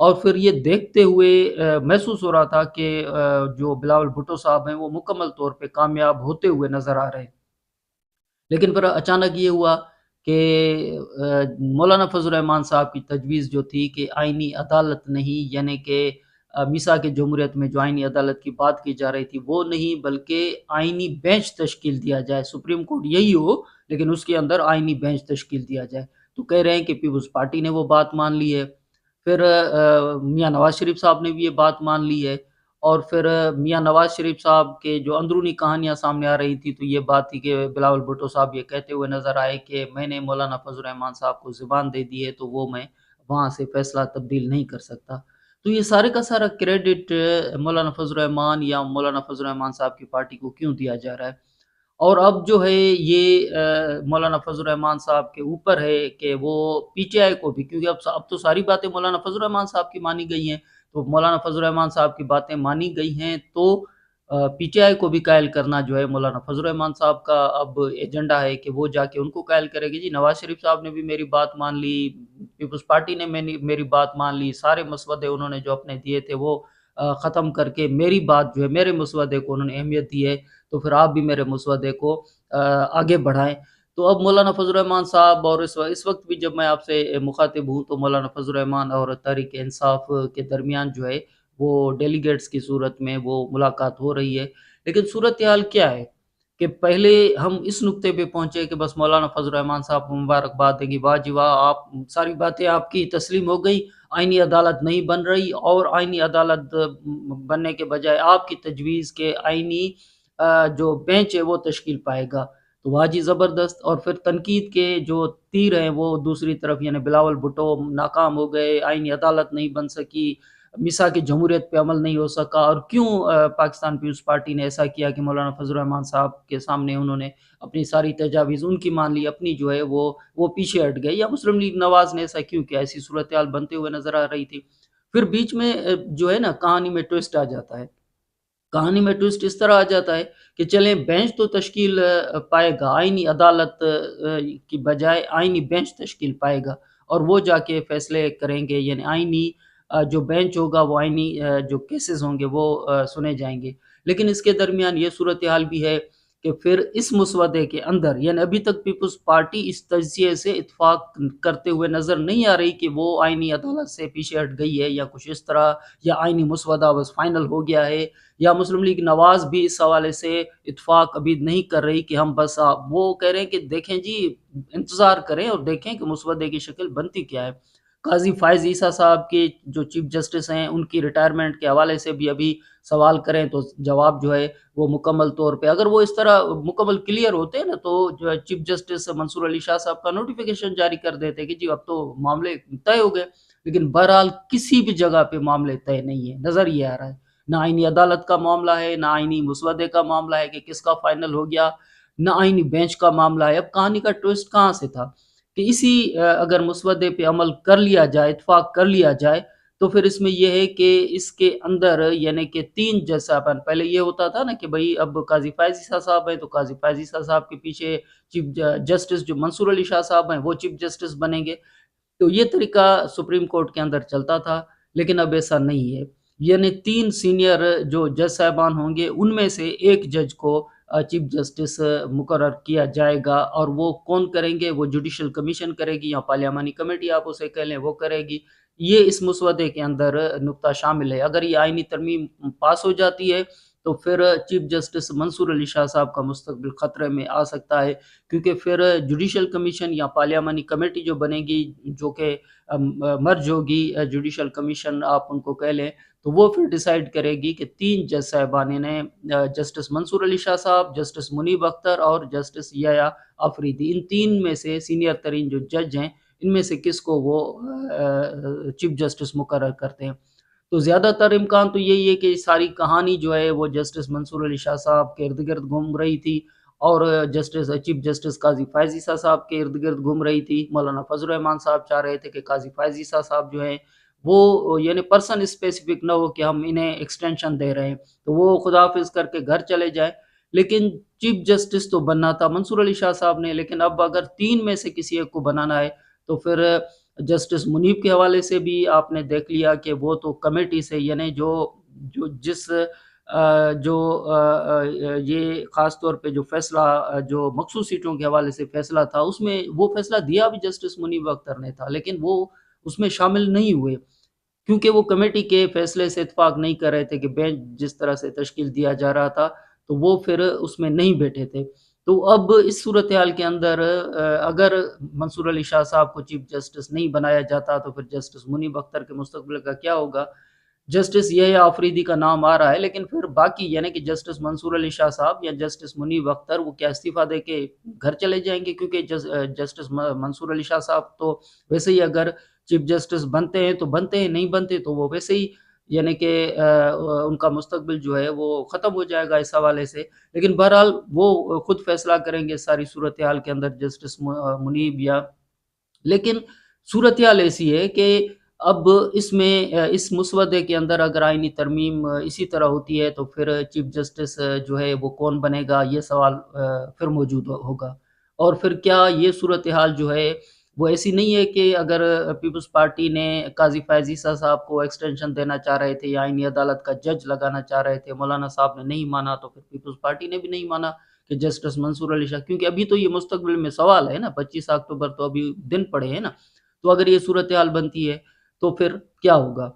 اور پھر یہ دیکھتے ہوئے محسوس ہو رہا تھا کہ جو بلاول بھٹو صاحب ہیں وہ مکمل طور پہ کامیاب ہوتے ہوئے نظر آ رہے ہیں۔ لیکن پھر اچانک یہ ہوا کہ مولانا فضل الرحمان صاحب کی تجویز جو تھی کہ آئینی عدالت نہیں، یعنی کہ میثاق جمہوریت میں جو آئینی عدالت کی بات کی جا رہی تھی وہ نہیں، بلکہ آئینی بینچ تشکیل دیا جائے، سپریم کورٹ یہی ہو لیکن اس کے اندر آئینی بینچ تشکیل دیا جائے۔ تو کہہ رہے ہیں کہ پیپلز پارٹی نے وہ بات مان لی ہے، پھر میاں نواز شریف صاحب نے بھی یہ بات مان لی ہے، اور پھر میاں نواز شریف صاحب کے جو اندرونی کہانیاں سامنے آ رہی تھی تو یہ بات تھی کہ بلاول بھٹو صاحب یہ کہتے ہوئے نظر آئے کہ میں نے مولانا فضل الرحمان صاحب کو زبان دے دی ہے تو وہ میں وہاں سے فیصلہ تبدیل نہیں کر سکتا۔ تو یہ سارے کا سارا کریڈٹ مولانا فضل الرحمان یا مولانا فضل الرحمان صاحب کی پارٹی کو کیوں دیا جا رہا ہے؟ اور اب جو ہے یہ مولانا فضل الرحمان صاحب کے اوپر ہے کہ وہ پی ٹی آئی کو بھی، کیونکہ اب تو ساری باتیں مولانا فضل الرحمان صاحب کی مانی گئی ہیں، تو مولانا فضل الرحمان صاحب کی باتیں مانی گئی ہیں تو پی ٹی آئی کو بھی قائل کرنا جو ہے مولانا فضل الرحمان صاحب کا اب ایجنڈا ہے کہ وہ جا کے ان کو قائل کرے گی۔ جی نواز شریف صاحب نے بھی میری بات مان لی، پیپلز پارٹی نے میری بات مان لی، سارے مسودے انہوں نے جو اپنے دیے تھے وہ ختم کر کے میری بات جو ہے، میرے مسودے کو انہوں نے اہمیت دی ہے، تو پھر آپ بھی میرے مسودے کو آگے بڑھائیں۔ تو اب مولانا فضل الرحمان صاحب، اور اس وقت بھی جب میں آپ سے مخاطب ہوں تو مولانا فضل الرحمان اور تحریک انصاف کے درمیان جو ہے وہ ڈیلیگیٹس کی صورت میں وہ ملاقات ہو رہی ہے۔ لیکن صورتحال کیا ہے کہ پہلے ہم اس نقطے پہ پہنچے کہ بس مولانا فضل الرحمان صاحب کو مبارکباد دیں گی، واہ جی واہ، آپ ساری باتیں آپ کی تسلیم ہو گئی، آئینی عدالت نہیں بن رہی، اور آئینی عدالت بننے کے بجائے آپ کی تجویز کے آئینی جو بینچ ہے وہ تشکیل پائے گا، تو واہ جی زبردست۔ اور پھر تنقید کے جو تیر ہیں وہ دوسری طرف، یعنی بلاول بھٹو ناکام ہو گئے، آئینی عدالت نہیں بن سکی، میثاق جمہوریت پہ عمل نہیں ہو سکا، اور کیوں پاکستان پیپلز پارٹی نے ایسا کیا کہ مولانا فضل الرحمان صاحب کے سامنے انہوں نے اپنی ساری تجاویز ان کی مان لی، اپنی جو ہے وہ پیچھے ہٹ گئے، یا مسلم لیگ نواز نے ایسا کیوں کیا؟ ایسی صورتحال بنتے ہوئے نظر آ رہی تھی۔ پھر بیچ میں جو ہے نا کہانی میں ٹویسٹ آ جاتا ہے، کہانی میں ٹویسٹ اس طرح آ جاتا ہے کہ چلیں بینچ تو تشکیل پائے گا، آئینی عدالت کی بجائے آئینی بینچ تشکیل پائے گا، اور وہ جا کے فیصلے کریں گے، یعنی آئینی جو بینچ ہوگا وہ آئینی جو کیسز ہوں گے وہ سنے جائیں گے۔ لیکن اس کے درمیان یہ صورتحال بھی ہے کہ پھر اس مسودے کے اندر، یعنی ابھی تک پیپلز پارٹی اس تجزیے سے اتفاق کرتے ہوئے نظر نہیں آ رہی کہ وہ آئینی عدالت سے پیچھے ہٹ گئی ہے یا کچھ اس طرح، یا آئینی مسودہ بس فائنل ہو گیا ہے، یا مسلم لیگ نواز بھی اس حوالے سے اتفاق ابھی نہیں کر رہی کہ ہم بس وہ کہہ رہے ہیں کہ دیکھیں جی، انتظار کریں اور دیکھیں کہ مسودے کی شکل بنتی کیا ہے۔ قاضی فائز عیسیٰ صاحب کے جو چیف جسٹس ہیں ان کی ریٹائرمنٹ کے حوالے سے بھی ابھی سوال کریں تو جواب جو ہے وہ مکمل طور پہ، اگر وہ اس طرح مکمل کلیئر ہوتے نا تو جو ہے چیف جسٹس منصور علی شاہ صاحب کا نوٹیفیکیشن جاری کر دیتے کہ جی اب تو معاملے طے ہو گئے، لیکن بہرحال کسی بھی جگہ پہ معاملے طے نہیں ہے، نظر یہ آ رہا ہے، نہ آئینی عدالت کا معاملہ ہے، نہ آئینی مسودے کا معاملہ ہے کہ کس کا فائنل ہو گیا، نہ آئینی بینچ کا معاملہ ہے۔ اب کہانی کا ٹوسٹ کہاں سے تھا کہ اسی اگر مسودے پہ عمل کر لیا جائے، اتفاق کر لیا جائے، تو پھر اس میں یہ ہے کہ اس کے اندر یعنی کہ 3 جج صاحبان، پہلے یہ ہوتا تھا نا کہ بھئی اب قاضی فائز عیسیٰ صاحب ہیں تو قاضی فائز عیسیٰ صاحب کے پیچھے چیف جسٹس جو منصور علی شاہ صاحب ہیں وہ چیف جسٹس بنیں گے، تو یہ طریقہ سپریم کورٹ کے اندر چلتا تھا، لیکن اب ایسا نہیں ہے، یعنی 3 سینئر جو جج صاحبان ہوں گے ان میں سے ایک جج کو چیف جسٹس مقرر کیا جائے گا، اور وہ کون کریں گے؟ وہ جوڈیشل کمیشن کرے گی یا پارلیمانی کمیٹی آپ اسے کہہ لیں وہ کرے گی۔ یہ اس مسودے کے اندر نقطہ شامل ہے۔ اگر یہ آئینی ترمیم پاس ہو جاتی ہے تو پھر چیف جسٹس منصور علی شاہ صاحب کا مستقبل خطرے میں آ سکتا ہے، کیونکہ پھر جوڈیشل کمیشن یا پارلیمانی کمیٹی جو بنے گی، جو کہ مرج ہوگی جوڈیشل کمیشن آپ ان کو کہہ لیں، تو وہ پھر ڈیسائیڈ کرے گی کہ 3 جج صاحبان نے جسٹس منصور علی شاہ صاحب، جسٹس منیب اختر اور جسٹس یحییٰ آفریدی، ان 3 میں سے سینئر ترین جو جج ہیں ان میں سے کس کو وہ چیف جسٹس مقرر کرتے ہیں۔ تو زیادہ تر امکان تو یہی ہے کہ ساری کہانی جو ہے وہ جسٹس منصور علی شاہ صاحب کے ارد گرد گھوم رہی تھی، اور چیف جسٹس قاضی فائز عیسیٰ صاحب کے ارد گرد گھوم رہی تھی۔ مولانا فضل الرحمان صاحب چاہ رہے تھے کہ قاضی فائز عیسیٰ صاحب جو ہیں وہ یعنی پرسن اسپیسیفک نہ ہو کہ ہم انہیں ایکسٹینشن دے رہے ہیں تو وہ خداحافظ کر کے گھر چلے جائیں، لیکن چیف جسٹس تو بننا تھا منصور علی شاہ صاحب نے، لیکن اب اگر 3 میں سے کسی ایک کو بنانا ہے تو پھر جسٹس منیب کے حوالے سے بھی آپ نے دیکھ لیا کہ وہ تو کمیٹی سے، یعنی جو جو جس جو یہ خاص طور پہ جو فیصلہ جو مخصوص سیٹوں کے حوالے سے فیصلہ تھا، اس میں وہ فیصلہ دیا بھی جسٹس منیب اختر نے تھا، لیکن وہ اس میں شامل نہیں ہوئے، کیونکہ وہ کمیٹی کے فیصلے سے اتفاق نہیں کر رہے تھے کہ بینچ جس طرح سے تشکیل دیا جا رہا تھا تو وہ پھر اس میں نہیں بیٹھے تھے۔ تو اب اس صورتحال کے اندر اگر منصور علی شاہ صاحب کو چیف جسٹس نہیں بنایا جاتا تو پھر جسٹس منیب اختر کے مستقبل کا کیا ہوگا؟ جسٹس یہ آفریدی کا نام آ رہا ہے، لیکن پھر باقی یعنی کہ جسٹس منصور علی شاہ صاحب یا جسٹس منیب اختر وہ کیا استعفیٰ دے کے گھر چلے جائیں گے؟ کیونکہ جسٹس منصور علی شاہ صاحب تو ویسے ہی اگر چیف جسٹس بنتے ہیں تو بنتے ہیں، نہیں بنتے تو وہ ویسے ہی یعنی کہ ان کا مستقبل جو ہے وہ ختم ہو جائے گا اس حوالے سے۔ لیکن بہرحال وہ خود فیصلہ کریں گے ساری صورتحال کے اندر جسٹس منیب یا، لیکن صورتحال ایسی ہے کہ اب اس میں اس مسودے کے اندر اگر آئینی ترمیم اسی طرح ہوتی ہے تو پھر چیف جسٹس جو ہے وہ کون بنے گا، یہ سوال پھر موجود ہوگا۔ اور پھر کیا یہ صورتحال جو ہے وہ ایسی نہیں ہے کہ اگر پیپلز پارٹی نے قاضی فیاض عیسیٰ صاحب کو ایکسٹینشن دینا چاہ رہے تھے یا آئینی عدالت کا جج لگانا چاہ رہے تھے، مولانا صاحب نے نہیں مانا، تو پھر پیپلز پارٹی نے بھی نہیں مانا کہ جسٹس منصور علی شاہ، کیونکہ ابھی تو یہ مستقبل میں سوال ہے نا، 25 اکتوبر تو ابھی دن پڑے ہیں نا، تو اگر یہ صورتحال بنتی ہے تو پھر کیا ہوگا؟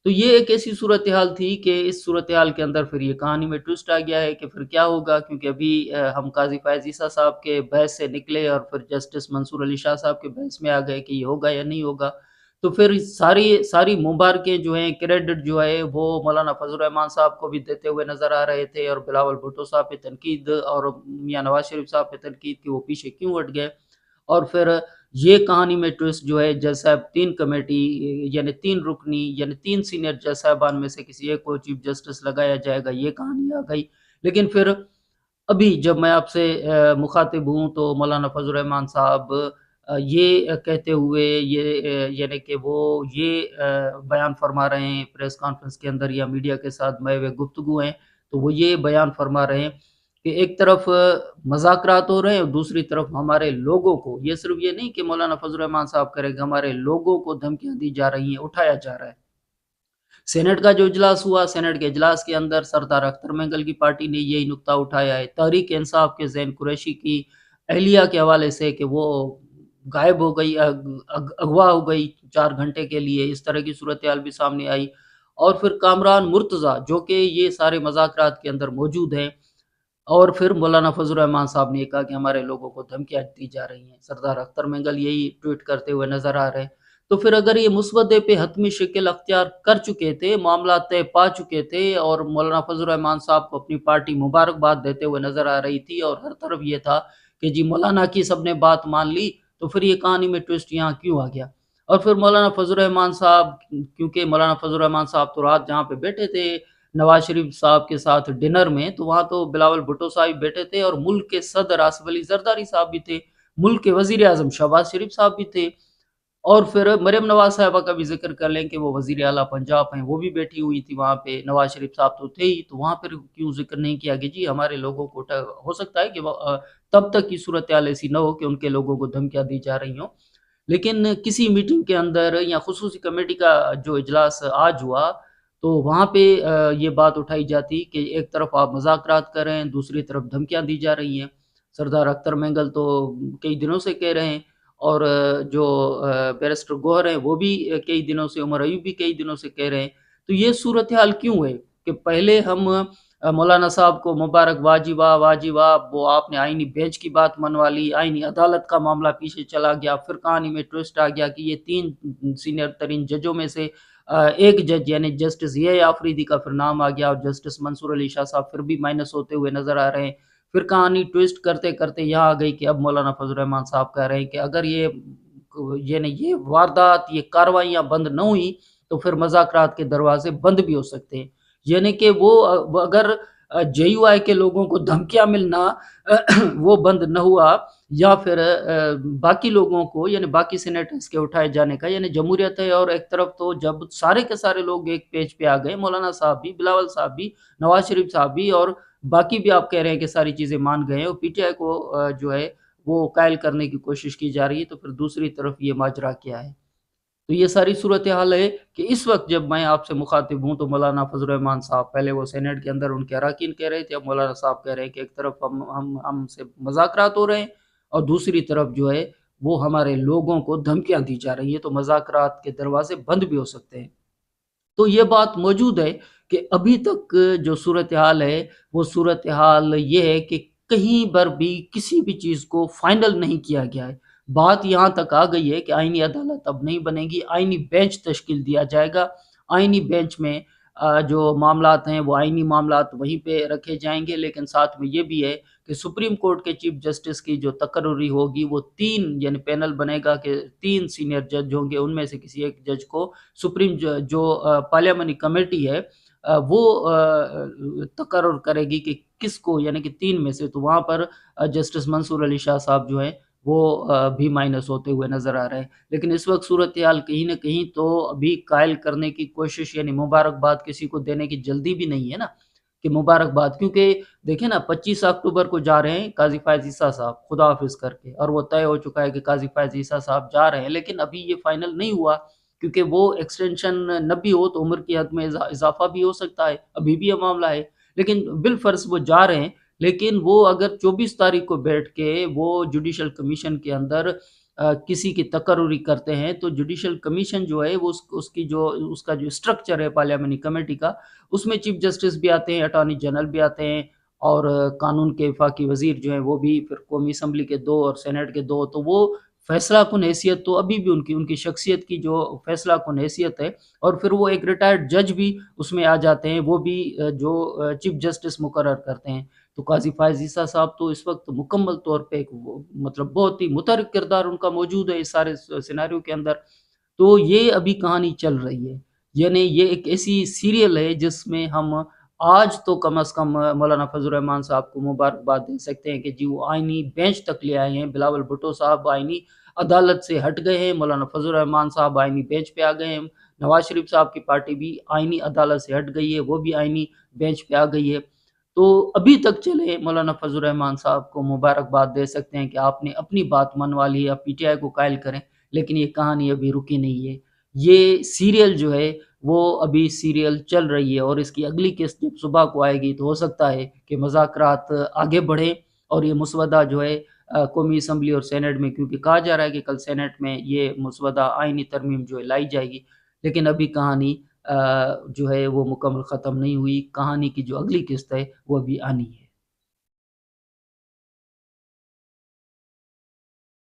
تو یہ ایک ایسی صورتحال تھی کہ اس صورتحال کے اندر پھر یہ کہانی میں ٹوسٹ آ گیا ہے کہ پھر کیا ہوگا، کیونکہ ابھی ہم قاضی فیاض عیسیٰ صاحب کے بحث سے نکلے اور پھر جسٹس منصور علی شاہ صاحب کے بحث میں آ گئے کہ یہ ہوگا یا نہیں ہوگا، تو پھر ساری مبارکیں جو ہیں، کریڈٹ جو ہے وہ مولانا فضل الرحمان صاحب کو بھی دیتے ہوئے نظر آ رہے تھے، اور بلاول بھٹو صاحب پہ تنقید اور میاں نواز شریف صاحب پہ تنقید کہ وہ پیچھے کیوں ہٹ گئے۔ اور پھر یہ کہانی میں ٹوسٹ جو ہے جج صاحب 3 کمیٹی یعنی 3 رکنی یعنی 3 سینئر جج صاحبان میں سے کسی ایک کو چیف جسٹس لگایا جائے گا، یہ کہانی آ گئی۔ لیکن پھر ابھی جب میں آپ سے مخاطب ہوں تو مولانا فضل الرحمان صاحب یہ کہتے ہوئے یہ یعنی کہ وہ یہ بیان فرما رہے ہیں پریس کانفرنس کے اندر یا میڈیا کے ساتھ میں وہ گفتگو ہیں، تو وہ یہ بیان فرما رہے ہیں کہ ایک طرف مذاکرات ہو رہے ہیں اور دوسری طرف ہمارے لوگوں کو، یہ صرف یہ نہیں کہ مولانا فضل الرحمان صاحب کرے گا، ہمارے لوگوں کو دھمکیاں دی جا رہی ہیں، اٹھایا جا رہا ہے۔ سینٹ کا جو اجلاس ہوا، سینٹ کے اجلاس کے اندر سردار اختر مینگل کی پارٹی نے یہی نکتہ اٹھایا ہے، تحریک انصاف کے زین قریشی کی اہلیہ کے حوالے سے کہ وہ غائب ہو گئی، اغوا ہو گئی 4 گھنٹے کے لیے، اس طرح کی صورتحال بھی سامنے آئی۔ اور پھر کامران مرتضیٰ جو کہ یہ سارے مذاکرات کے اندر موجود ہیں، اور پھر مولانا فضل الرحمان صاحب نے یہ کہا کہ ہمارے لوگوں کو دھمکیاں دی جا رہی ہیں، سردار اختر مینگل یہی ٹویٹ کرتے ہوئے نظر آ رہے ہیں۔ تو پھر اگر یہ مسودے پہ حتمی شکل اختیار کر چکے تھے، معاملات طے پا چکے تھے، اور مولانا فضل الرحمان صاحب کو اپنی پارٹی مبارکباد دیتے ہوئے نظر آ رہی تھی، اور ہر طرف یہ تھا کہ جی مولانا کی سب نے بات مان لی، تو پھر یہ کہانی میں ٹوسٹ یہاں کیوں آ گیا؟ اور پھر مولانا فضل الرحمان صاحب، کیونکہ مولانا فضل الرحمان صاحب تو رات جہاں پہ بیٹھے تھے نواز شریف صاحب کے ساتھ ڈنر میں، تو وہاں تو بلاول بھٹو صاحب بیٹھے تھے، اور ملک کے صدر آصف علی زرداری صاحب بھی تھے، ملک کے وزیر اعظم شہباز شریف صاحب بھی تھے، اور پھر مریم نواز صاحبہ کا بھی ذکر کر لیں کہ وہ وزیر اعلیٰ پنجاب ہیں، وہ بھی بیٹھی ہوئی تھی وہاں پہ، نواز شریف صاحب تو تھے ہی، تو وہاں پھر کیوں ذکر نہیں کیا کہ جی ہمارے لوگوں کو ہو سکتا ہے کہ تب تک کی صورتحال ایسی نہ ہو کہ ان کے لوگوں کو دھمکیاں دی جا رہی ہوں، لیکن کسی میٹنگ کے اندر یا خصوصی کمیٹی کا جو اجلاس آج ہوا تو وہاں پہ یہ بات اٹھائی جاتی کہ ایک طرف آپ مذاکرات کر رہے ہیں، دوسری طرف دھمکیاں دی جا رہی ہیں۔ سردار اختر مینگل تو کئی دنوں سے کہہ رہے ہیں، اور جو بیرسٹر گوہر ہیں وہ بھی کئی دنوں سے، عمر ایوب بھی کئی دنوں سے کہہ رہے ہیں۔ تو یہ صورتحال کیوں ہے کہ پہلے ہم مولانا صاحب کو مبارک واجبہ واجبہ، وہ آپ نے آئینی بینچ کی بات منوا لی، آئینی عدالت کا معاملہ پیچھے چلا گیا، پھر کہانی میں ٹوسٹ آ گیا کہ یہ 3 سینئر ترین ججوں میں سے ایک جج یعنی جسٹس یہ آفریدی کا پھر نام آ گیا، اور جسٹس منصور علی شاہ صاحب پھر بھی مائنس ہوتے ہوئے نظر آ رہے ہیں۔ پھر کہانی ٹویسٹ کرتے کرتے یہاں آ گئی کہ اب مولانا فضل الرحمان صاحب کہہ رہے ہیں کہ اگر یہ واردات، یہ کاروائیاں بند نہ ہوئی تو پھر مذاکرات کے دروازے بند بھی ہو سکتے ہیں، یعنی کہ وہ اگر جے یو آئی کے لوگوں کو دھمکیاں ملنا وہ بند نہ ہوا، یا پھر باقی لوگوں کو یعنی باقی سینیٹرز کے اٹھائے جانے کا، یعنی جمہوریت ہے، اور ایک طرف تو جب سارے کے سارے لوگ ایک پیج پہ آ گئے، مولانا صاحب بھی، بلاول صاحب بھی، نواز شریف صاحب بھی، اور باقی بھی آپ کہہ رہے ہیں کہ ساری چیزیں مان گئے ہیں، اور پی ٹی آئی کو جو ہے وہ قائل کرنے کی کوشش کی جا رہی ہے، تو پھر دوسری طرف یہ ماجرا کیا ہے؟ تو یہ ساری صورتحال ہے کہ اس وقت جب میں آپ سے مخاطب ہوں تو مولانا فضل الرحمان صاحب پہلے وہ سینیٹ کے اندر ان کے اراکین کہہ رہے تھے، اب مولانا صاحب کہہ رہے ہیں کہ ایک طرف ہم سے مذاکرات ہو رہے ہیں اور دوسری طرف جو ہے وہ ہمارے لوگوں کو دھمکیاں دی جا رہی ہیں، تو مذاکرات کے دروازے بند بھی ہو سکتے ہیں۔ تو یہ بات موجود ہے کہ ابھی تک جو صورتحال ہے وہ صورتحال یہ ہے کہ کہیں پر بھی کسی بھی چیز کو فائنل نہیں کیا گیا ہے۔ بات یہاں تک آ گئی ہے کہ آئینی عدالت اب نہیں بنے گی، آئینی بینچ تشکیل دیا جائے گا۔ آئینی بینچ میں جو معاملات ہیں وہ آئینی معاملات وہیں پہ رکھے جائیں گے، لیکن ساتھ میں یہ بھی ہے کہ سپریم کورٹ کے چیف جسٹس کی جو تقرری ہوگی وہ 3 یعنی پینل بنے گا کہ 3 سینئر جج ہوں گے، ان میں سے کسی ایک جج کو سپریم جو پارلیمانی کمیٹی ہے وہ تقرر کرے گی کہ کس کو، یعنی کہ 3 میں سے، تو وہاں پر جسٹس منصور علی شاہ صاحب جو ہیں وہ بھی مائنس ہوتے ہوئے نظر آ رہے ہیں۔ لیکن اس وقت صورتحال کہیں نہ کہیں تو ابھی قائل کرنے کی کوشش، یعنی مبارکباد کسی کو دینے کی جلدی بھی نہیں ہے نا کہ مبارکباد، کیونکہ دیکھیں نا 25 اکتوبر کو جا رہے ہیں قاضی فائز عیسیٰ صاحب خدا حافظ کر کے، اور وہ طے ہو چکا ہے کہ قاضی فائز عیسیٰ صاحب جا رہے ہیں، لیکن ابھی یہ فائنل نہیں ہوا کیونکہ وہ ایکسٹینشن نہ بھی ہو تو عمر کی حد میں اضافہ بھی ہو سکتا ہے، ابھی بھی یہ معاملہ ہے، لیکن بالفرض وہ جا رہے ہیں۔ لیکن وہ اگر 24 تاریخ کو بیٹھ کے وہ جوڈیشل کمیشن کے اندر کسی کی تقرری کرتے ہیں تو جوڈیشل کمیشن جو ہے وہ اس کا جو اسٹرکچر ہے پارلیمانی کمیٹی کا، اس میں چیف جسٹس بھی آتے ہیں، اٹارنی جنرل بھی آتے ہیں، اور قانون کے وفاقی وزیر جو ہیں وہ بھی، پھر قومی اسمبلی کے 2 اور سینیٹ کے 2، تو وہ فیصلہ کن حیثیت تو ابھی بھی ان کی شخصیت کی جو فیصلہ کن حیثیت ہے، اور پھر وہ ایک ریٹائرڈ جج بھی اس میں آ جاتے ہیں، وہ بھی جو چیف جسٹس مقرر کرتے ہیں۔ تو قاضی فائز عیسیٰ صاحب تو اس وقت مکمل طور پہ مطلب بہت ہی متحرک کردار ان کا موجود ہے اس سارے سیناریو کے اندر۔ تو یہ ابھی کہانی چل رہی ہے، یعنی یہ ایک ایسی سیریل ہے جس میں ہم آج تو کم از کم مولانا فضل الرحمان صاحب کو مبارکباد دے سکتے ہیں کہ جی وہ آئینی بینچ تک لے آئے ہیں، بلاول بھٹو صاحب آئینی عدالت سے ہٹ گئے ہیں، مولانا فضل الرحمان صاحب آئینی بینچ پہ آ گئے ہیں، نواز شریف صاحب کی پارٹی بھی آئینی عدالت سے ہٹ گئی ہے، وہ بھی آئینی بینچ پہ آ گئی ہے۔ تو ابھی تک چلے مولانا فضل الرحمان صاحب کو مبارکباد دے سکتے ہیں کہ آپ نے اپنی بات منوا لی ہے، آپ پی ٹی آئی کو قائل کریں، لیکن یہ کہانی ابھی رکی نہیں ہے۔ یہ سیریل جو ہے وہ ابھی سیریل چل رہی ہے، اور اس کی اگلی قسط جب صبح کو آئے گی تو ہو سکتا ہے کہ مذاکرات آگے بڑھیں اور یہ مسودہ جو ہے قومی اسمبلی اور سینیٹ میں، کیونکہ کہا جا رہا ہے کہ کل سینیٹ میں یہ مسودہ آئینی ترمیم جو ہے لائی جائے گی، لیکن ابھی کہانی جو ہے وہ مکمل ختم نہیں ہوئی، کہانی کی جو اگلی قسط ہے وہ ابھی آنی ہے۔